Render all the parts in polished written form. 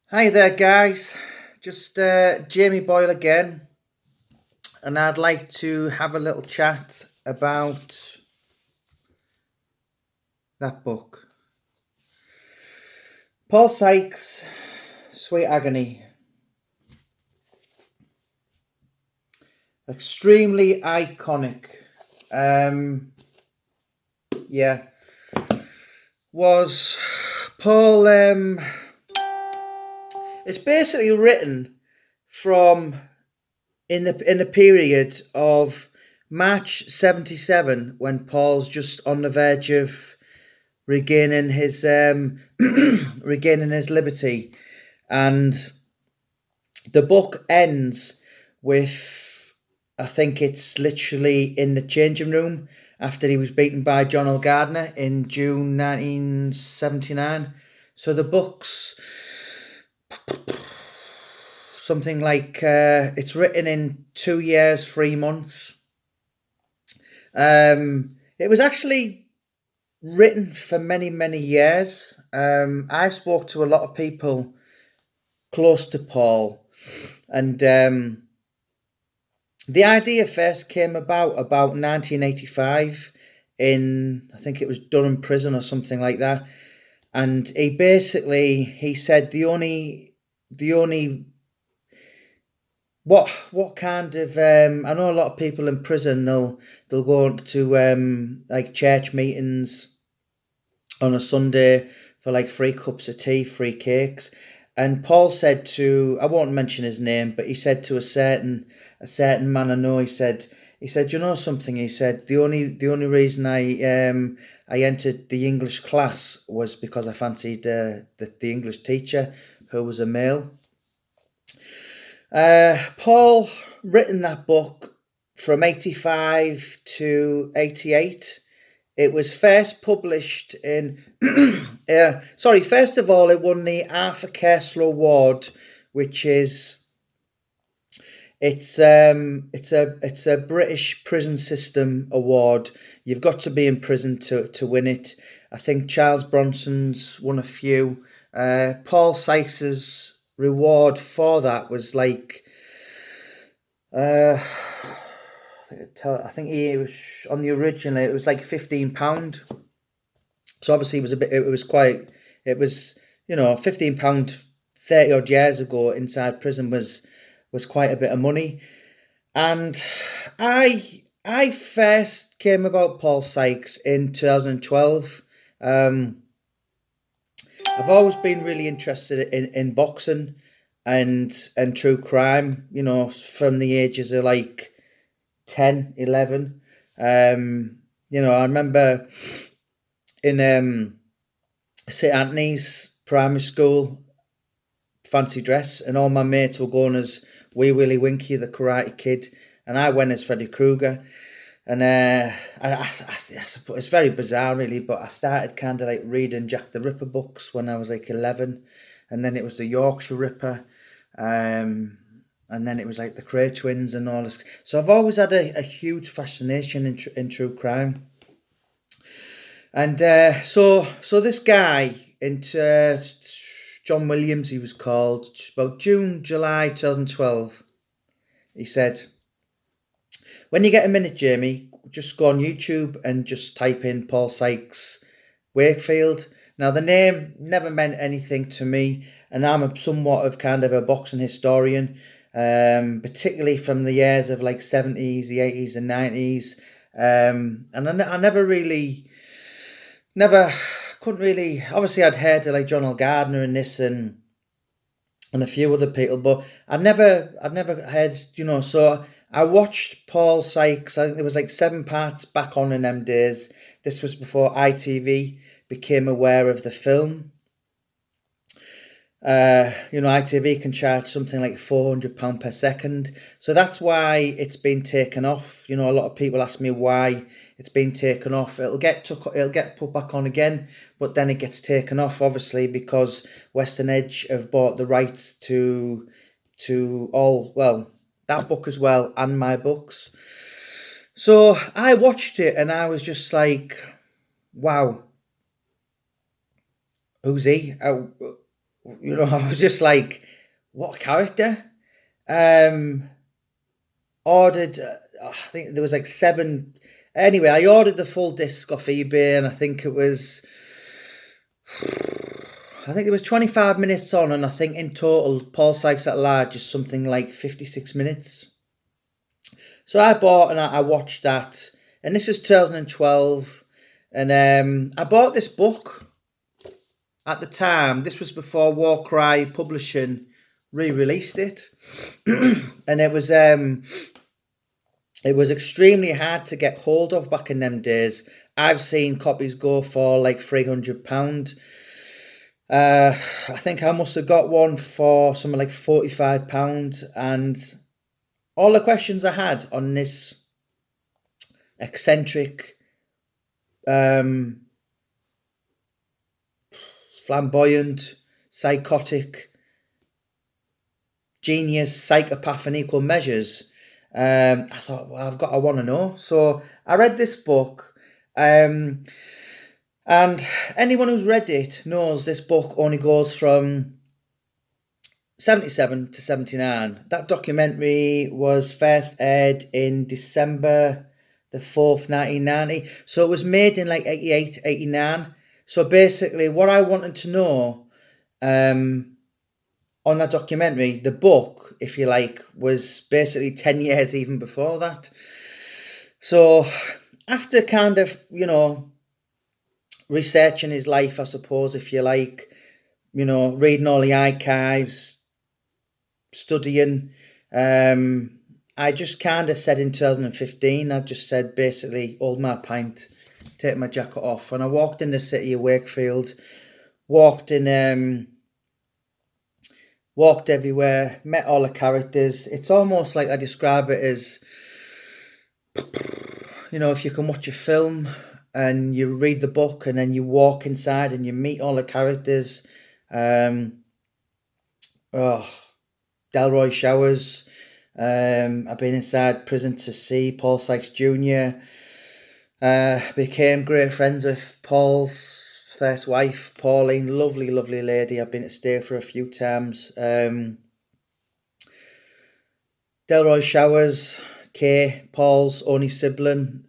Hi there, guys. Just Jamie Boyle again, and I'd like to have a little chat about that book. Paul Sykes, Sweet Agony. Extremely iconic. Um, yeah, was Paul. It's basically written from in the period of March '77 when Paul's just on the verge of regaining his regaining his liberty, and the book ends with, I think it's literally in the changing room after he was beaten by John L. Gardner in June 1979. So the book's something like it's written in 2 years, 3 months. It was actually written for many, many years. I've spoke to a lot of people close to Paul, and the idea first came about 1985 in, I think it was Durham Prison or something like that. And he said the only what kind of I know a lot of people in prison, they'll go to like church meetings on a Sunday for like 3 cups of tea, 3 cakes. And Paul said to, I won't mention his name, but he said to a certain man I know, he said, you know something? He said the only reason I entered the English class was because I fancied the English teacher, who was a male. Paul written that book from 85 to 88. It was first published in. First of all, it won the Arthur Koestler Award, which is it's a British prison system award. You've got to be in prison to win it. I think Charles Bronson's won a few. Paul Sykes's reward for that was like uh, I think he was on the original. It was like £15. So obviously it was a bit. It was quite. It was £15 30 odd years ago inside prison was quite a bit of money. And I first came about Paul Sykes in 2012. Um, I've always been really interested in boxing and true crime. From the ages of like 10, 11. I remember in St Anthony's primary school, fancy dress, and all my mates were going as Wee Willie Winky, the Karate Kid, and I went as Freddy Krueger. And it's very bizarre, really, but I started kind of like reading Jack the Ripper books when I was like 11, and then it was the Yorkshire Ripper, um, and then it was like the Cray Twins and all this. So I've always had a huge fascination in true crime. And so this guy, into John Williams, he was called, about June, July 2012. He said, when you get a minute, Jamie, just go on YouTube and just type in Paul Sykes Wakefield. Now, the name never meant anything to me, and I'm somewhat of kind of a boxing historian, particularly from the years of like 70s, the 80s, and 90s. And I never really, never, couldn't really, obviously, I'd heard of like John L. Gardner and this and a few other people, but I'd never heard, so I watched Paul Sykes. I think there was like 7 parts back on in them days. This was before ITV became aware of the film. ITV can charge something like £400 per second, so that's why it's been taken off. A lot of people ask me why it's been taken off. It'll get put back on again, but then it gets taken off, obviously, because Western Edge have bought the rights to all, well, that book as well, and my books. So I watched it and I was just like, wow, who's he? I was just like, what a character. Ordered, I think there was like 7. Anyway, I ordered the full disc off eBay, and I think it was 25 minutes on, and I think in total, Paul Sykes at Large is something like 56 minutes. So I bought and I watched that, and this is 2012, and I bought this book at the time. This was before Warcry Publishing re-released it, and it was extremely hard to get hold of back in them days. I've seen copies go for like £300. I think I must have got one for something like £45, and all the questions I had on this eccentric, flamboyant, psychotic, genius, psychopath in equal measures, I thought, well, I want to know. So I read this book, and anyone who's read it knows this book only goes from 77 to 79. That documentary was first aired in December the 4th, 1990. So it was made in like 88, 89. So basically what I wanted to know on that documentary, the book, if you like, was basically 10 years even before that. So after kind of, researching his life, I suppose, if you like, reading all the archives, studying, I just kind of said in 2015, I just said basically, hold my pint, take my jacket off. And I walked in the city of Wakefield, walked everywhere, met all the characters. It's almost like I describe it as, if you can watch a film and you read the book and then you walk inside and you meet all the characters. Delroy Showers. I've been inside prison to see Paul Sykes Jr. Became great friends with Paul's first wife, Pauline. Lovely, lovely lady. I've been to stay for a few times. Delroy Showers, Kay, Paul's only sibling.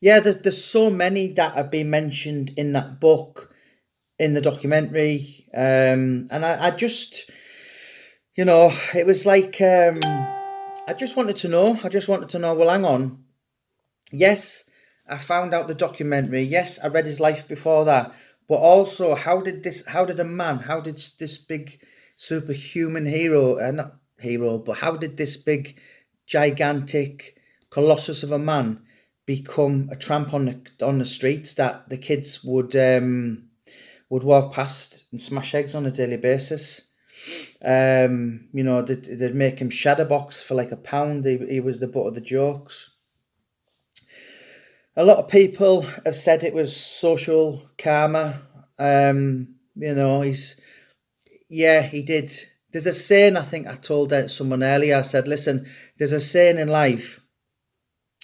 There's so many that have been mentioned in that book, in the documentary. And I just, it was like, I just wanted to know, well, hang on. Yes, I found out the documentary. Yes, I read his life before that. But also, how did this big superhuman hero, not hero, but how did this big, gigantic colossus of a man become a tramp on the streets that the kids would walk past and smash eggs on a daily basis? They'd make him shadowbox for like £1. He was the butt of the jokes. A lot of people have said it was social karma. He did. There's a saying, I think I told someone earlier, I said, listen, there's a saying in life,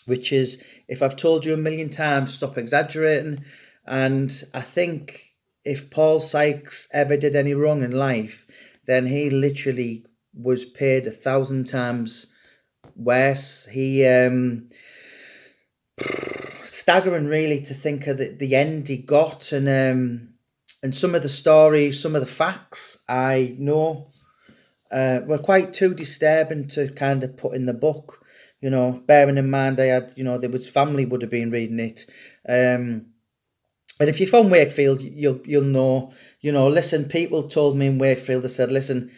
which is, if I've told you 1,000,000 times, stop exaggerating. And I think if Paul Sykes ever did any wrong in life, then he literally was paid 1,000 times worse. He, staggering really to think of the end he got, and some of the stories, some of the facts I know were quite too disturbing to kind of put in the book. Bearing in mind I had, there was family would have been reading it. And if you're from Wakefield, you'll know. Listen, people told me in Wakefield, they said, listen,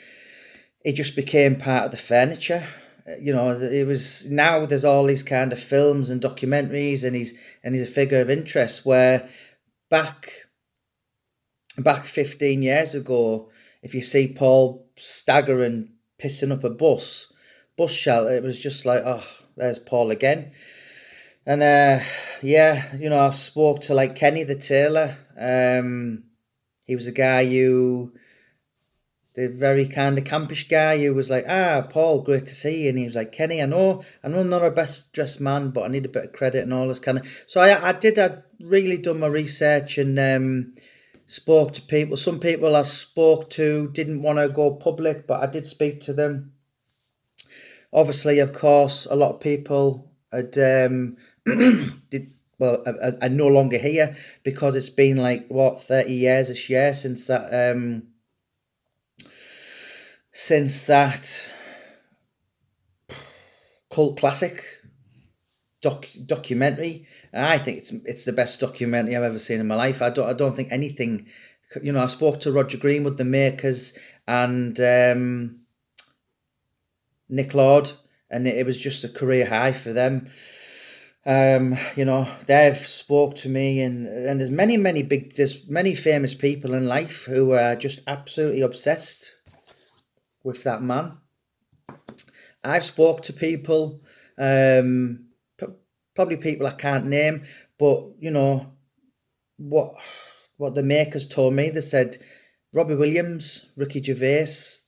it just became part of the furniture. It was, now there's all these kind of films and documentaries, and he's a figure of interest, where back 15 years ago, if you see Paul staggering, pissing up a bus shelter, it was just like, oh, there's Paul again. And I spoke to like Kenny the tailor. He was a guy the very kind of campish guy who was like, Paul, great to see you. And he was like, Kenny, I know I'm not a best dressed man, but I need a bit of credit and all this kind of. So I really done my research, and spoke to people. Some people I spoke to didn't want to go public, but I did speak to them. Obviously, of course, a lot of people had did well. Are no longer here because it's been like what 30 years this year since that cult classic documentary. I think it's the best documentary I've ever seen in my life. I don't think anything. I spoke to Roger Greenwood, the makers, and Nick Lord, and it was just a career high for them. They've spoke to me, and there's many famous people in life who are just absolutely obsessed with that man. I've spoke to people, probably people I can't name, but what the makers told me. They said Robbie Williams, Ricky Gervais.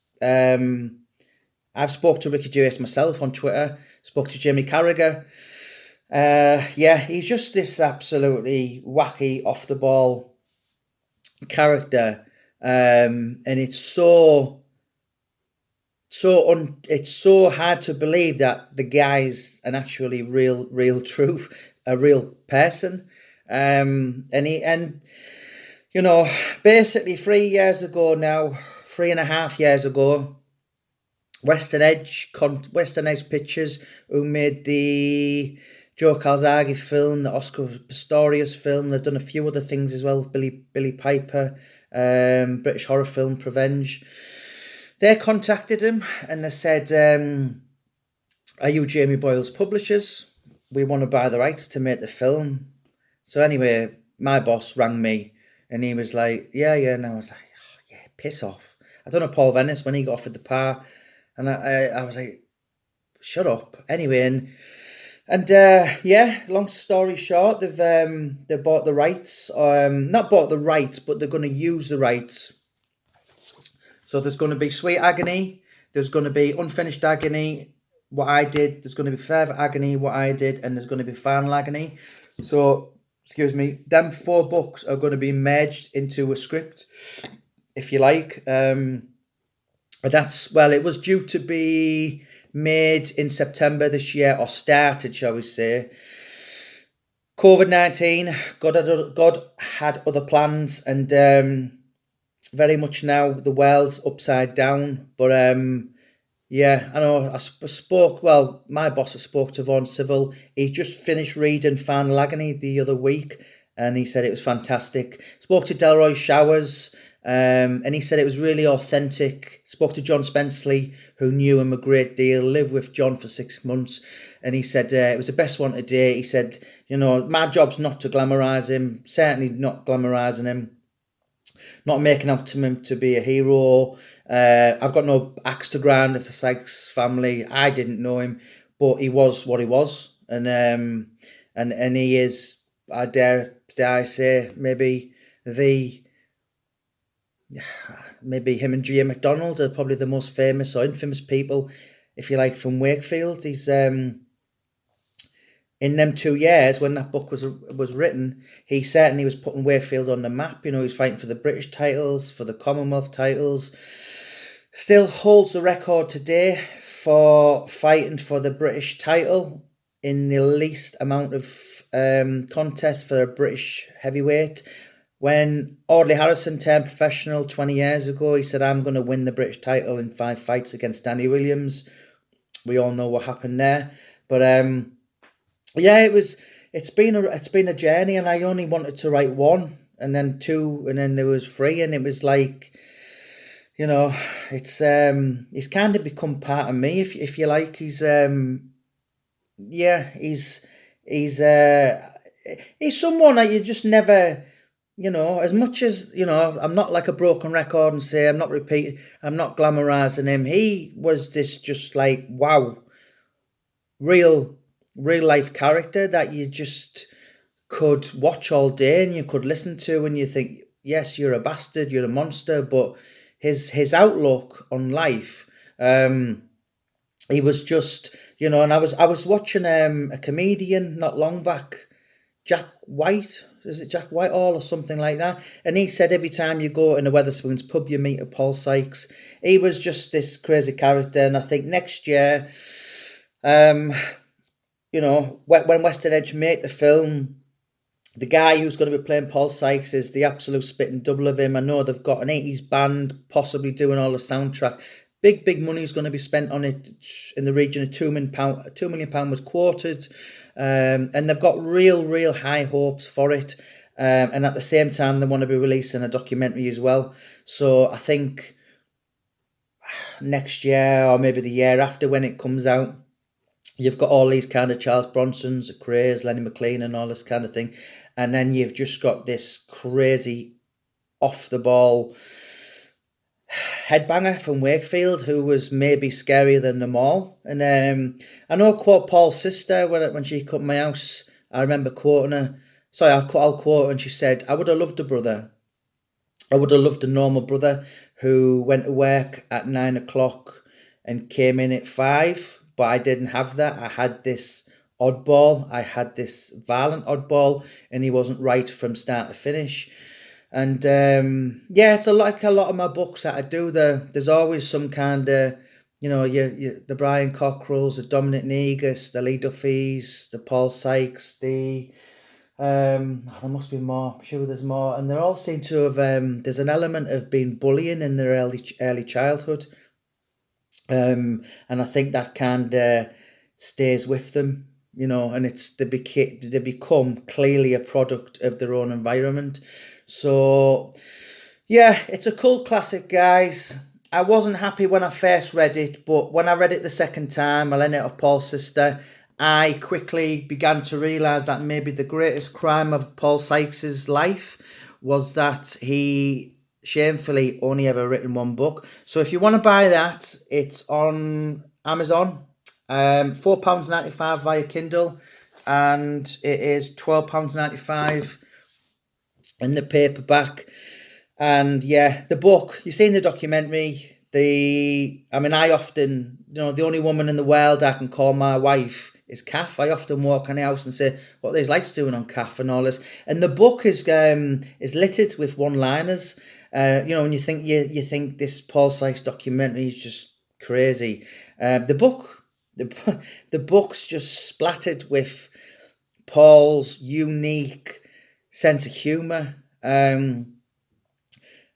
I've spoke to Ricky Gervais myself on Twitter. Spoke to Jimmy Carragher. He's just this absolutely wacky, off the ball character, and it's it's so hard to believe that the guy's an actually real truth, a real person, basically 3 years ago now, 3.5 years ago. Western Edge Pictures, who made the Joe Calzaghe film, the Oscar Pistorius film. They've done a few other things as well with Billy Piper, British horror film Revenge. They contacted him and they said, are you Jamie Boyle's publishers? We want to buy the rights to make the film. So anyway, my boss rang me and he was like, yeah. And I was like, oh, yeah, piss off. I don't know Paul Venice when he got offered the part. And I was like, shut up. Anyway, long story short, they bought the rights. Not bought the rights, but they're going to use the rights. So there's going to be Sweet Agony. There's going to be Unfinished Agony, what I did. There's going to be Further Agony, what I did. And there's going to be Final Agony. So, excuse me, them 4 books are going to be merged into a script, if you like. It was due to be made in September this year, or started, shall we say. COVID-19, God had other plans, and very much now the world's upside down. But I know my boss spoke to Vaughan Civil. He just finished reading Final Agony the other week, and he said it was fantastic. Spoke to Delroy Showers. And he said it was really authentic. Spoke to John Spenceley, who knew him a great deal, lived with John for 6 months, and he said it was the best one to date. He said, my job's not to glamorise him, certainly not glamorising him, not making out to him to be a hero. I've got no axe to grind with the Sykes family. I didn't know him, but he was what he was, and he is, I dare I say, maybe him and G.A. MacDonald are probably the most famous or infamous people, if you like, from Wakefield. He's in them 2 years when that book was written, he certainly was putting Wakefield on the map. He was fighting for the British titles, for the Commonwealth titles. Still holds the record today for fighting for the British title in the least amount of contests for a British heavyweight. When Audley Harrison turned professional 20 years ago, he said, I'm going to win the British title in 5 fights against Danny Williams. We all know what happened there. But it's been a journey, and I only wanted to write 1 and then 2, and then there was 3, and it was like, it's kind of become part of me, if you like. He's someone that you just never, as much as, I'm not like a broken record and say I'm not glamorizing him. He was this just like, wow, real life character that you just could watch all day and you could listen to, and you think, yes, you're a bastard, you're a monster, but his outlook on life, he was just, and I was watching a comedian not long back, Jack White, Is it Jack Whitehall or something like that? And he said every time you go in a Wetherspoons pub, you meet a Paul Sykes. He was just this crazy character, and I think next year, you know, when Western Edge make the film, the guy who's going to be playing Paul Sykes is the absolute spitting double of him. I know they've got an 80s band possibly doing all the soundtrack. Big money is going to be spent on it, in the region of £2 million. £2 million was quoted, and they've got real high hopes for it. And at the same time, they want to be releasing a documentary as well. So I think next year or maybe the year after, when it comes out, you've got all these kind of Charles Bronsons, Craze, Lenny McLean, and all this kind of thing. And then you've just got this crazy off the ball headbanger from Wakefield who was maybe scarier than them all. And I know I quote Paul's sister when she come to my house. I remember quoting her. Sorry, I'll quote her, and she said, "I would have loved a brother. I would have loved a normal brother who went to work at 9 o'clock and came in at 5, but I didn't have that. I had this oddball. I had this violent oddball, and he wasn't right from start to finish." And yeah, it's like a lot of my books that I do. There's always some kind of, you know, the Brian Cockrells, the Dominic Negus, the Lee Duffys, the Paul Sykes, the there must be more. I'm sure there's more, and they all seem to have. There's an element of being bullying in their early childhood, and I think that kind of stays with them, you know. And they become clearly a product of their own environment. So yeah, it's a cult classic, guys. I wasn't happy when I first read it, but when I read it the second time, I learned it of Paul's sister. I quickly began to realise that maybe the greatest crime of Paul Sykes's life was that he shamefully only ever written one book. So if you want to buy that, it's on Amazon, £4.95 via Kindle, and it is £12.95 in the paperback. And yeah, the book, you've seen the documentary. I often, you know, the only woman in the world I can call my wife is Kath. I often walk in the house and say, "What are these lights doing on Kath?" and all this. And the book is littered with one-liners. You know, when you think this Paul Sykes documentary is just crazy. The book's just splattered with Paul's unique sense of humour.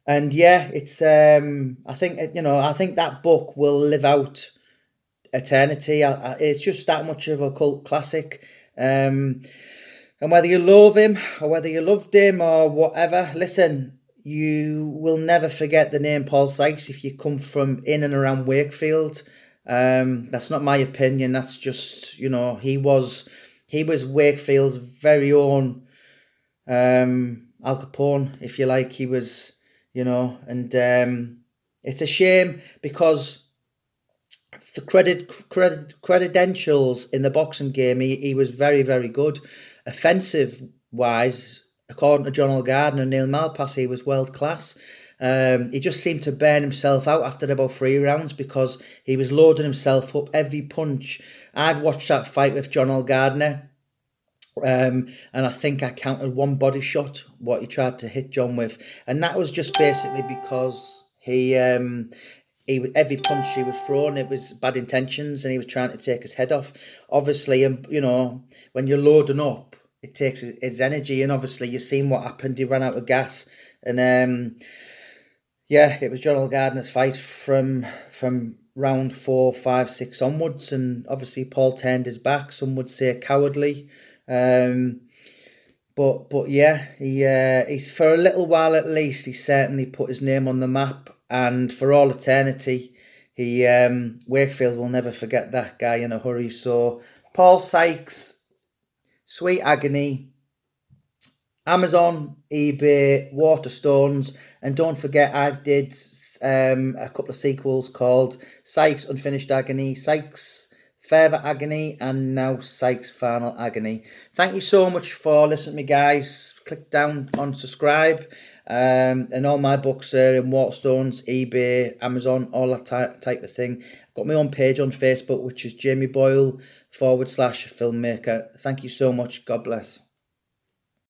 And yeah, it's I think that book will live out eternity. It's just that much of a cult classic. And whether you love him or whether you loved him or whatever, listen, you will never forget the name Paul Sykes if you come from in and around Wakefield. That's not my opinion. That's just, you know, he was Wakefield's very own Al Capone, if you like. He was, you know, and it's a shame because the credentials in the boxing game, he was very good. Offensive wise, according to John L. Gardner and Neil Malpass, he was world class. He just seemed to burn himself out after about 3 rounds because he was loading himself up every punch. I've watched that fight with John L. Gardner. And I think I counted one body shot what he tried to hit John with, and that was just basically because he every punch he was throwing, it was bad intentions, and he was trying to take his head off. Obviously, and you know, when you're loading up, it takes his energy, and obviously you've seen what happened. He ran out of gas, and yeah, it was John L. Gardner's fight from round 4, 5, 6 onwards, and obviously Paul turned his back. Some would say cowardly. But yeah, he's for a little while at least, he certainly put his name on the map, and for all eternity, Wakefield will never forget that guy in a hurry. So Paul Sykes, Sweet Agony, Amazon, eBay, Waterstones, and don't forget I did a couple of sequels called Sykes Unfinished Agony, Sykes Further Agony, and now Sykes Final Agony. Thank you so much for listening to me, guys. Click down on subscribe, and all my books are in Waterstones, eBay, Amazon, all that type of thing. I've got my own page on Facebook, which is Jamie Boyle /filmmaker. Thank you so much. God bless.